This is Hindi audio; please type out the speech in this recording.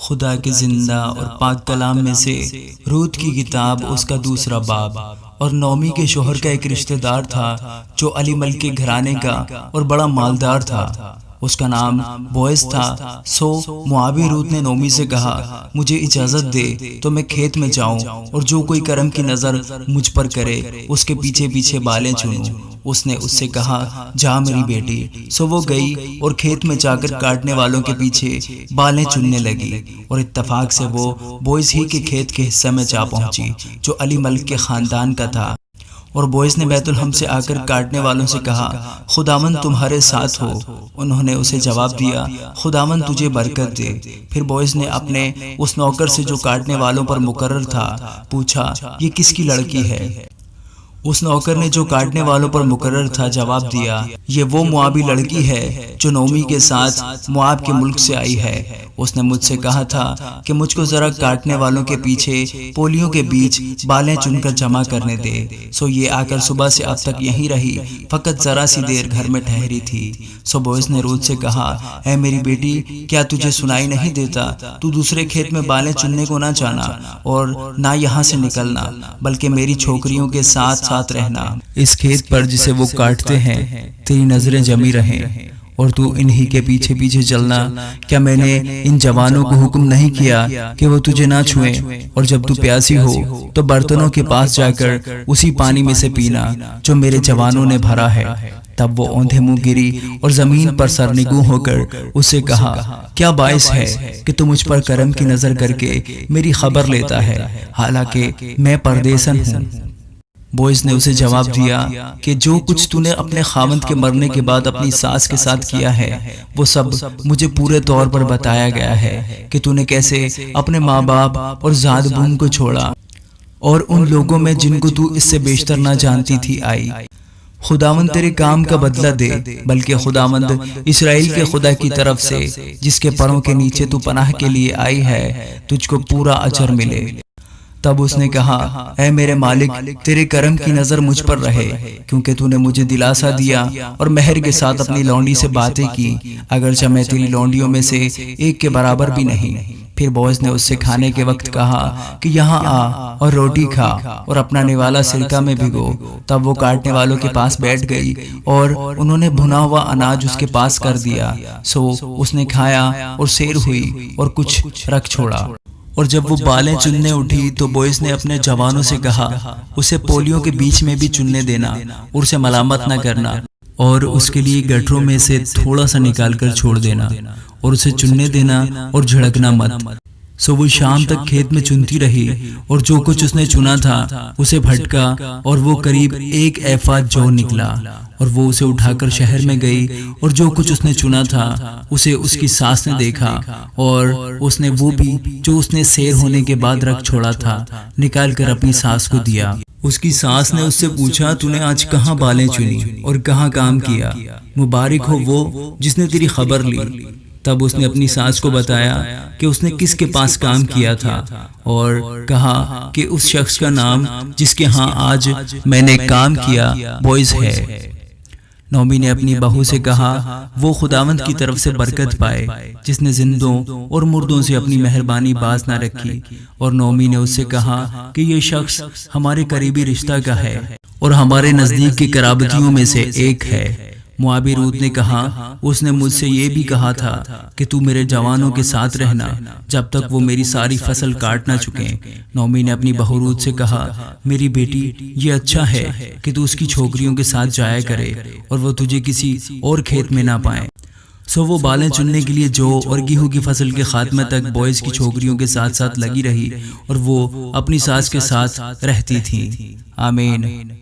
खुदा के जिंदा और पाक कलाम में से रूत की किताब उसका दूसरा बाब। और नौमी के शोहर का एक रिश्तेदार था जो अली मलिक के घराने का और बड़ा मालदार था। उसका नाम बोएज था। सो मुआवी रूत ने नोमी से कहा, मुझे इजाजत दे तो मैं खेत में जाऊं और जो कोई करम की नजर मुझ पर करे उसके पीछे पीछे बालें चुनूं। उसने उससे कहा, जा मेरी बेटी। सो वो गई और खेत में जाकर काटने वालों के पीछे बालें चुनने लगी और इत्तफाक से वो बोएज ही के खेत के हिस्से में जा पहुंची जो अली मलिक के खानदान का था। और बोएज ने बैतुल हम से आकर काटने वालों से कहा, खुदावंद तुम्हारे साथ हो। उन्होंने उसे जवाब दिया, खुदावंद तुझे बरकत दे। फिर बोएज ने अपने उस नौकर से जो काटने वालों पर मुकर्रर था पूछा, ये किसकी लड़की है? उस नौकर ने जो काटने वालों पर मुकर्रर था जवाब दिया, ये वो मुआबी लड़की है जो नौमी के साथ मुआब के मुल्क से आई है। उसने मुझसे कहा था कि मुझको जरा काटने वालों के पीछे पोलियों के बीच बालें चुनकर जमा करने दे। सो ये आकर सुबह से अब तक यहीं रही, फकत जरा सी देर घर में ठहरी थी। सो बोएज ने रूत से कहा, ऐ मेरी बेटी, क्या तुझे सुनाई नहीं देता? तू दूसरे खेत में बालें चुनने को ना जाना और ना यहाँ से निकलना, बल्कि मेरी छोकरियों के साथ रहना। इस खेत पर जिसे वो काटते हैं तेरी नजरें जमी रहें और तू इन्हीं के पीछे पीछे चलना। क्या मैंने इन जवानों को हुक्म नहीं किया कि वो तुझे ना छुएं? और जब तू प्यासी हो तो बर्तनों के पास जाकर उसी पानी में से पीना जो मेरे जवानों ने भरा है। तब वो औंधे मुंह गिरी और जमीन पर सरनिगू होकर उससे कहा, क्या बाइस है कि तू मुझ पर करम की नजर करके मेरी खबर लेता है, हालांकि मैं परदेसन हूँ। बोएज ने उसे जवाब दिया कि जो कुछ तूने अपने खावंद के मरने के बाद अपनी सास के साथ किया है वो सब मुझे पूरे तौर पर बताया गया है कि तूने कैसे अपने माँ बाप और जाद बूम को छोड़ा और उन लोगों में जिनको तू इससे बेशतर ना जानती थी आई। खुदावंद तेरे काम का बदला दे, बल्कि खुदावंद इस्राएल के खुदा की तरफ से जिसके परों के नीचे तू पनाह के लिए आई है तुझको पूरा अजर मिले। तब उसने कहा, ऐ मेरे मालिक, तेरे करम की नजर मुझ पर रहे, क्योंकि तूने मुझे दिलासा दिया और मेहर के साथ अपनी लौंडी से बातें की, अगरचे मैं तेरी लौंडियों में से एक के बराबर भी नहीं। फिर बोएज ने उससे खाने के वक्त कहा कि यहाँ आ और रोटी खा और अपना निवाला सिरका में भिगो। तब वो काटने वालों के पास बैठ गई और उन्होंने भुना हुआ अनाज उसके पास कर दिया। सो उसने खाया और सैर हुई और कुछ रख छोड़ा। और जब वो बालें चुनने उठी तो बोएज ने अपने जवानों से कहा, उसे पोलियों के बीच में भी चुनने देना और उसे मलामत न करना और उसके लिए गठरों में से थोड़ा सा निकाल कर छोड़ देना और उसे चुनने देना और झड़कना मत। सो वो शाम तक खेत में चुनती रही और जो कुछ उसने चुना था उसे भटका और वो करीब 1 एफा जौ निकला और वो उसे उठाकर शहर में गई और जो कुछ उसने चुना था उसे उसकी सास ने देखा और उसने वो भी जो उसने सैर होने के बाद रख छोड़ा था निकाल कर अपनी सास को दिया। उसकी सास ने उससे पूछा, तूने आज कहाँ बालें चुनी और कहाँ काम किया? मुबारक हो वो जिसने तेरी खबर ली। तब उसने अपनी सास को बताया कि उसने किसके पास काम किया था और कहा कि उस शख्स का नाम जिसके यहाँ आज मैंने काम किया बोएज है। नौमी ने अपनी बहू से कहा, वो खुदावंद की तरफ से बरकत पाए जिसने जिंदों और मुर्दों से अपनी मेहरबानी बाज ना रखी। और नौमी ने उससे कहा कि ये शख्स हमारे करीबी रिश्ता का है और हमारे नजदीक की कराबतियों में से एक है। मुआबी रूत ने कहा, उसने मुझसे ये भी कहा था कि तू मेरे जवानों के साथ रहना जब तक वो मेरी सारी फसल काट ना चुके। नौमी ने अपनी बहू रूत से कहा, मेरी बेटी, ये अच्छा है कि तू उसकी छोकरियों के साथ जाया करे और वो तुझे किसी और खेत में ना पाए। सो वो बालें चुनने के लिए जौ और गेहूं की फसल के खात्मे तक बोएज की छोकरियों के साथ साथ लगी रही और वो अपनी सास के साथ रहती थी। आमीन।